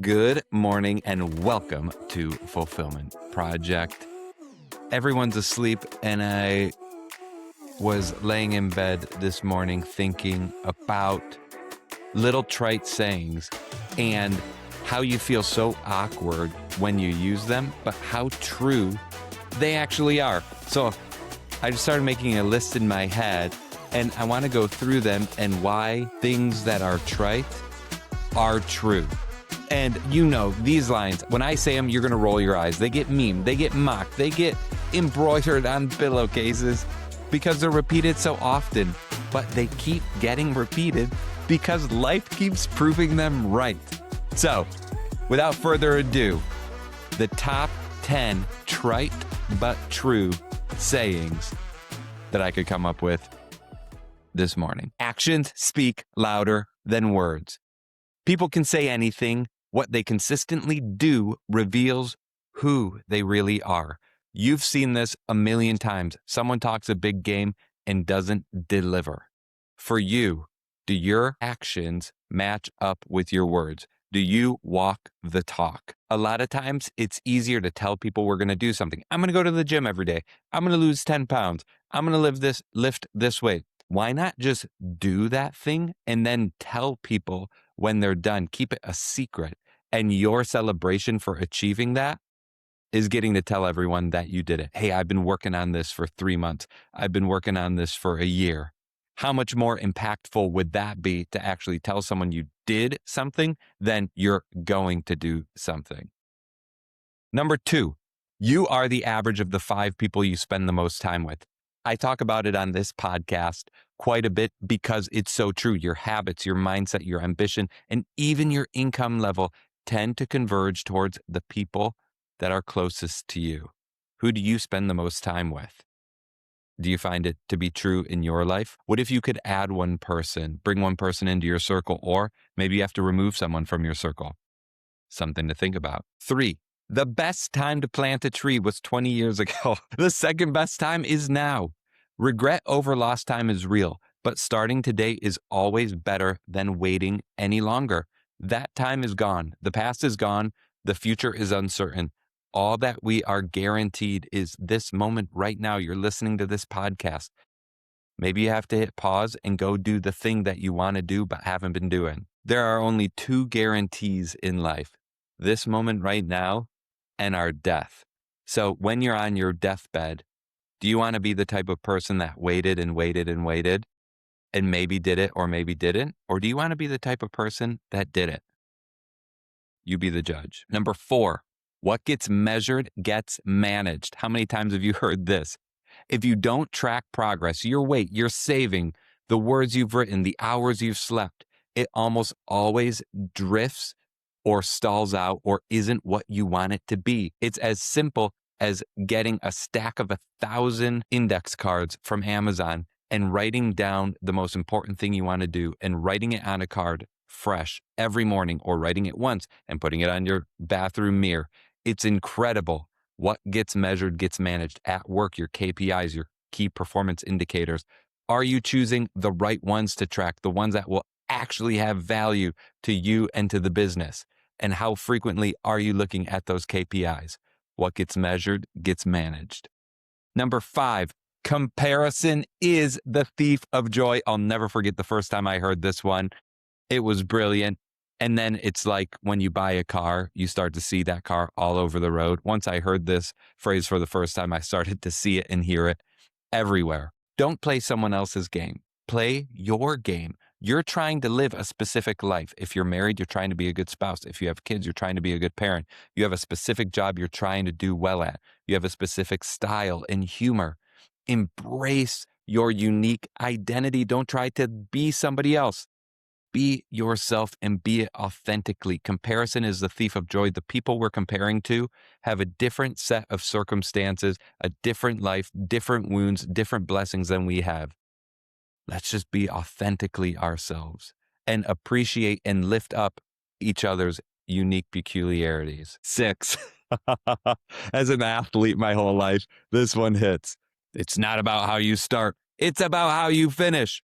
Good morning and welcome to Fulfillment Project. Everyone's asleep and I was laying in bed this morning thinking about little trite sayings and how you feel so awkward when you use them, but how true they actually are. So I just started making a list in my head and I want to go through them and why things that are trite are true. And you know, these lines, when I say them, you're going to roll your eyes. They get memed, they get mocked, they get embroidered on pillowcases because they're repeated so often. But they keep getting repeated because life keeps proving them right. So, without further ado, the top 10 trite but true sayings that I could come up with this morning. Actions speak louder than words. People can say anything. What they consistently do reveals who they really are. You've seen this a million times. Someone talks a big game and doesn't deliver. For you, do your actions match up with your words? Do you walk the talk? A lot of times it's easier to tell people we're going to do something. I'm going to go to the gym every day. I'm going to lose 10 pounds. I'm going to lift this weight. Why not just do that thing and then tell people when they're done? Keep it a secret. And your celebration for achieving that is getting to tell everyone that you did it. Hey, I've been working on this for 3 months. I've been working on this for a year. How much more impactful would that be to actually tell someone you did something than you're going to do something? Number 2, you are the average of the 5 people you spend the most time with. I talk about it on this podcast quite a bit because it's so true. Your habits, your mindset, your ambition, and even your income level tend to converge towards the people that are closest to you. Who do you spend the most time with? Do you find it to be true in your life? What if you could add one person, bring one person into your circle, or maybe you have to remove someone from your circle? Something to think about. 3, the best time to plant a tree was 20 years ago. The second best time is now. Regret over lost time is real, but starting today is always better than waiting any longer. That time is gone. The past is gone. The future is uncertain. All that we are guaranteed is this moment right now. You're listening to this podcast. Maybe you have to hit pause and go do the thing that you want to do but haven't been doing. There are only 2 guarantees in life. This moment right now and our death. So when you're on your deathbed, do you want to be the type of person that waited and waited and waited and maybe did it or maybe didn't? Or do you want to be the type of person that did it? You be the judge. Number 4, what gets measured gets managed. How many times have you heard this? If you don't track progress, your weight, your saving, the words you've written, the hours you've slept, it almost always drifts or stalls out or isn't what you want it to be. It's as simple as getting a stack of 1,000 index cards from Amazon and writing down the most important thing you want to do and writing it on a card fresh every morning, or writing it once and putting it on your bathroom mirror. It's incredible. What gets measured gets managed. At work, your KPIs, your key performance indicators. Are you choosing the right ones to track, the ones that will actually have value to you and to the business? And how frequently are you looking at those KPIs? What gets measured gets managed. Number 5, comparison is the thief of joy. I'll never forget the first time I heard this one. It was brilliant. And then it's like when you buy a car, you start to see that car all over the road. Once I heard this phrase for the first time, I started to see it and hear it everywhere. Don't play someone else's game. Play your game. You're trying to live a specific life. If you're married, you're trying to be a good spouse. If you have kids, you're trying to be a good parent. You have a specific job you're trying to do well at. You have a specific style and humor. Embrace your unique identity. Don't try to be somebody else. Be yourself and be it authentically. Comparison is the thief of joy. The people we're comparing to have a different set of circumstances, a different life, different wounds, different blessings than we have. Let's just be authentically ourselves and appreciate and lift up each other's unique peculiarities. 6, as an athlete my whole life, this one hits. It's not about how you start. It's about how you finish.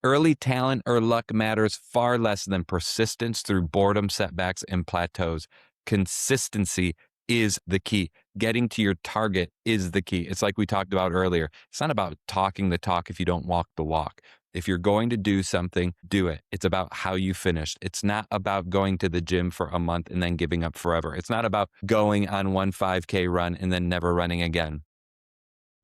Early talent or luck matters far less than persistence through boredom, setbacks, and plateaus. Consistency is the key. Getting to your target is the key. It's like we talked about earlier. It's not about talking the talk if you don't walk the walk. If you're going to do something, do it. It's about how you finished. It's not about going to the gym for a month and then giving up forever. It's not about going on one 5K run and then never running again.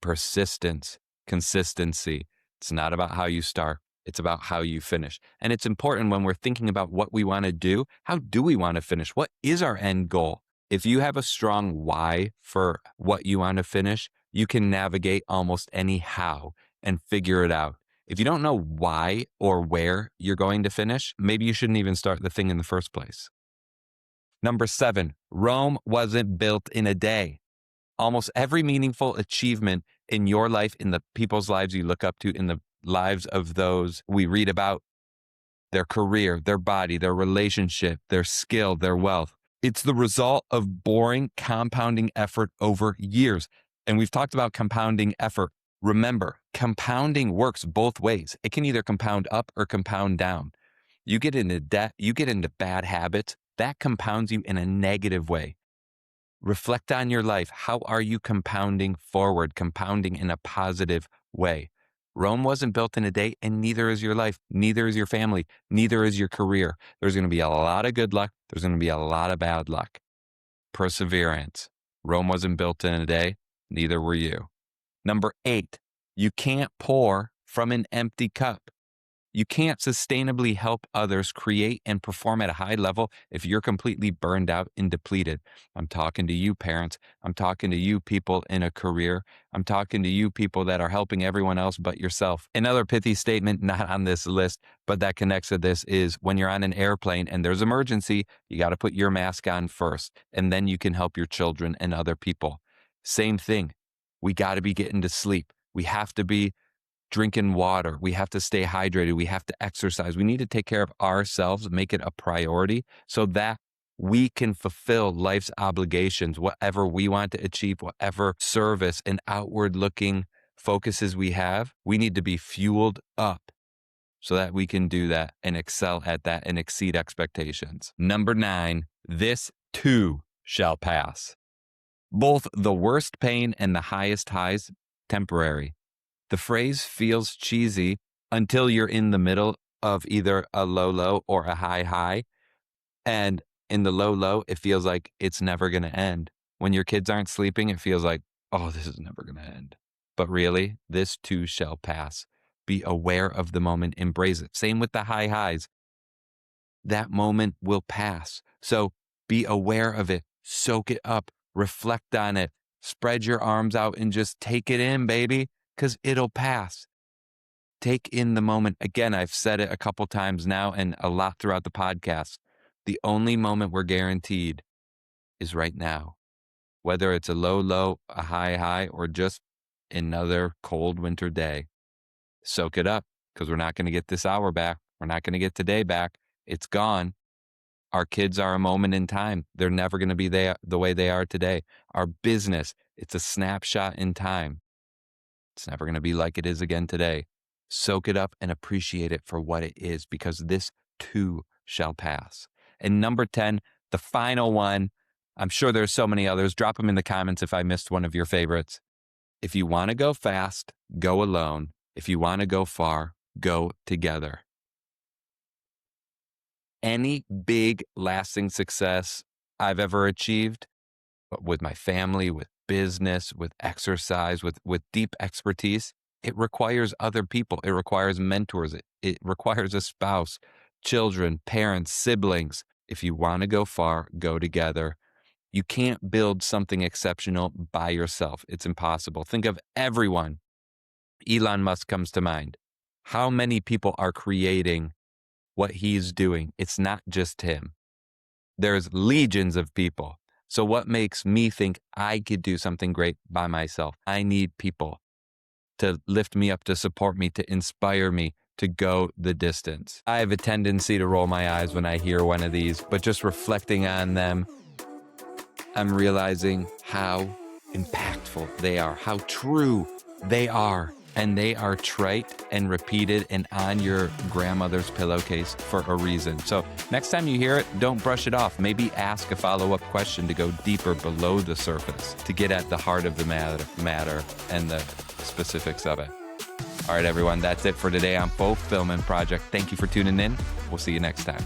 Persistence, consistency. It's not about how you start. It's about how you finish. And it's important when we're thinking about what we want to do. How do we want to finish? What is our end goal? If you have a strong why for what you want to finish, you can navigate almost any how and figure it out. If you don't know why or where you're going to finish, maybe you shouldn't even start the thing in the first place. Number 7, Rome wasn't built in a day. Almost every meaningful achievement in your life, in the people's lives you look up to, in the lives of those we read about, their career, their body, their relationship, their skill, their wealth, it's the result of boring compounding effort over years. And we've talked about compounding effort. Remember, compounding works both ways. It can either compound up or compound down. You get into debt, you get into bad habits, that compounds you in a negative way. Reflect on your life. How are you compounding forward, compounding in a positive way? Rome wasn't built in a day, and neither is your life, neither is your family, neither is your career. There's going to be a lot of good luck. There's going to be a lot of bad luck. Perseverance. Rome wasn't built in a day, neither were you. Number 8, you can't pour from an empty cup. You can't sustainably help others create and perform at a high level if you're completely burned out and depleted. I'm talking to you, parents. I'm talking to you, people in a career. I'm talking to you, people that are helping everyone else but yourself. Another pithy statement, not on this list, but that connects to this is when you're on an airplane and there's emergency, you got to put your mask on first, and then you can help your children and other people. Same thing. We got to be getting to sleep. We have to be drinking water. We have to stay hydrated. We have to exercise. We need to take care of ourselves, make it a priority so that we can fulfill life's obligations, whatever we want to achieve, whatever service and outward looking focuses we have. We need to be fueled up so that we can do that and excel at that and exceed expectations. Number 9, this too shall pass. Both the worst pain and the highest highs, temporary. The phrase feels cheesy until you're in the middle of either a low low or a high high. And in the low low, it feels like it's never going to end. When your kids aren't sleeping, it feels like, oh, this is never going to end. But really, this too shall pass. Be aware of the moment, embrace it. Same with the high highs. That moment will pass. So be aware of it, soak it up, reflect on it, spread your arms out and just take it in, baby. Because it'll pass. Take in the moment. Again, I've said it a couple times now and a lot throughout the podcast. The only moment we're guaranteed is right now. Whether it's a low, low, a high, high, or just another cold winter day. Soak it up because we're not going to get this hour back. We're not going to get today back. It's gone. Our kids are a moment in time. They're never going to be the way they are today. Our business, it's a snapshot in time. It's never going to be like it is again today. Soak it up and appreciate it for what it is because this too shall pass. And number 10, the final one, I'm sure there's so many others. Drop them in the comments if I missed one of your favorites. If you want to go fast, go alone. If you want to go far, go together. Any big lasting success I've ever achieved with my family, with business, with exercise, with deep expertise, it requires other people. It requires mentors. It requires a spouse, children, parents, siblings. If you want to go far, go together. You can't build something exceptional by yourself. It's impossible. Think of everyone. Elon Musk comes to mind. How many people are creating what he's doing? It's not just him. There's legions of people. So what makes me think I could do something great by myself? I need people to lift me up, to support me, to inspire me, to go the distance. I have a tendency to roll my eyes when I hear one of these, but just reflecting on them, I'm realizing how impactful they are, how true they are. and they are trite and repeated and on your grandmother's pillowcase for a reason. So next time you hear it, don't brush it off. Maybe ask a follow-up question to go deeper below the surface to get at the heart of the matter and the specifics of it. All right, everyone, that's it for today on Fulfillment Project. Thank you for tuning in. We'll see you next time.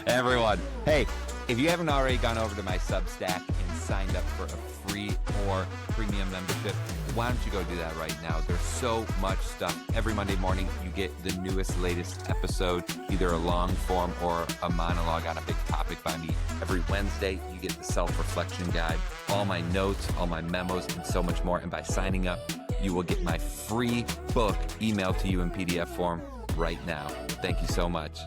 Everyone, hey, if you haven't already gone over to my Substack and signed up for a free or premium membership, why don't you go do that right now? There's so much stuff. Every Monday morning, you get the newest, latest episode, either a long form or a monologue on a big topic by me. Every Wednesday, you get the self-reflection guide, all my notes, all my memos, and so much more. And by signing up, you will get my free book emailed to you in PDF form right now. Thank you so much.